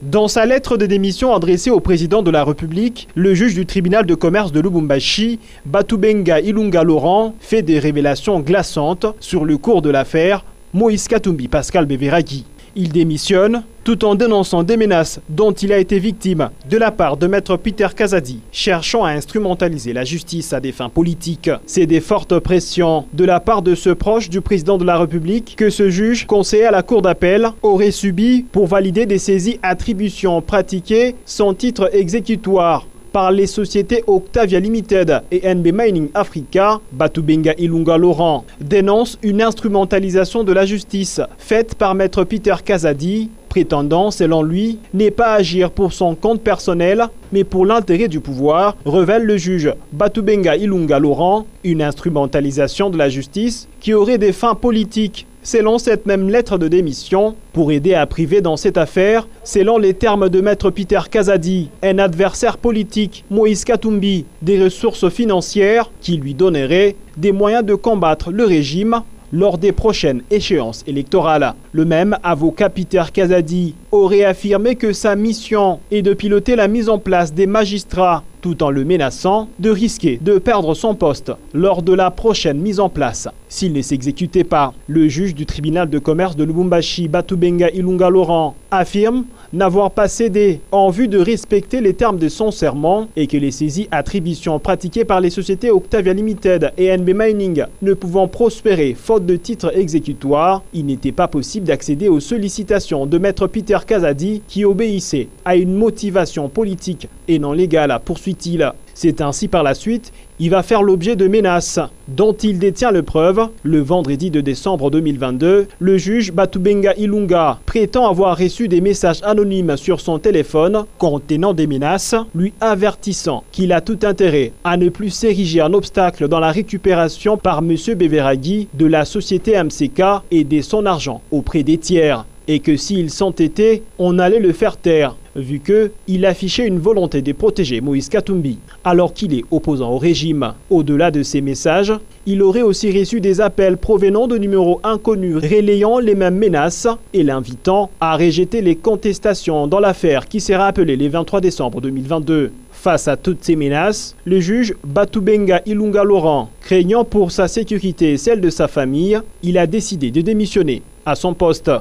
Dans sa lettre de démission adressée au président de la République, le juge du tribunal de commerce de Lubumbashi, Batubenga Ilunga Laurent, fait des révélations glaçantes sur le cours de l'affaire Moïse Katumbi Pascal Beveragui. Il démissionne tout en dénonçant des menaces dont il a été victime de la part de maître Peter Kazadi, cherchant à instrumentaliser la justice à des fins politiques. C'est des fortes pressions de la part de ce proche du président de la République que ce juge, conseiller à la cour d'appel, aurait subi pour valider des saisies attributions pratiquées sans titre exécutoire par les sociétés Octavia Limited et NB Mining Africa. Batubenga Ilunga Laurent dénonce une instrumentalisation de la justice faite par maître Peter Kazadi, prétendant, selon lui, n'est pas agir pour son compte personnel, mais pour l'intérêt du pouvoir, révèle le juge Batubenga Ilunga Laurent, une instrumentalisation de la justice qui aurait des fins politiques. Selon cette même lettre de démission, pour aider à priver dans cette affaire, selon les termes de maître Peter Kazadi, un adversaire politique, Moïse Katumbi, des ressources financières qui lui donneraient des moyens de combattre le régime lors des prochaines échéances électorales. Le même avocat Peter Kazadi aurait affirmé que sa mission est de piloter la mise en place des magistrats tout en le menaçant de risquer de perdre son poste lors de la prochaine mise en place s'il ne s'exécutait pas. Le juge du tribunal de commerce de Lubumbashi, Batubenga Ilunga Laurent, affirme n'avoir pas cédé en vue de respecter les termes de son serment et que les saisies attributions pratiquées par les sociétés Octavia Limited et NB Mining ne pouvant prospérer faute de titre exécutoire, il n'était pas possible d'accéder aux sollicitations de maître Peter Kazadi qui obéissait à une motivation politique et non légale, poursuit-il. C'est ainsi par la suite, il va faire l'objet de menaces dont il détient le preuve. Le vendredi 2 décembre 2022, le juge Batubenga Ilunga prétend avoir reçu des messages anonymes sur son téléphone contenant des menaces, lui avertissant qu'il a tout intérêt à ne plus s'ériger en obstacle dans la récupération par M. Beveragui de la société MCK et de son argent auprès des tiers. Et que s'il s'entêtait, on allait le faire taire, vu qu'il affichait une volonté de protéger Moïse Katumbi, alors qu'il est opposant au régime. Au-delà de ces messages, il aurait aussi reçu des appels provenant de numéros inconnus relayant les mêmes menaces et l'invitant à rejeter les contestations dans l'affaire qui sera appelée le 23 décembre 2022. Face à toutes ces menaces, le juge Batubenga Ilunga Laurent, craignant pour sa sécurité et celle de sa famille, il a décidé de démissionner à son poste.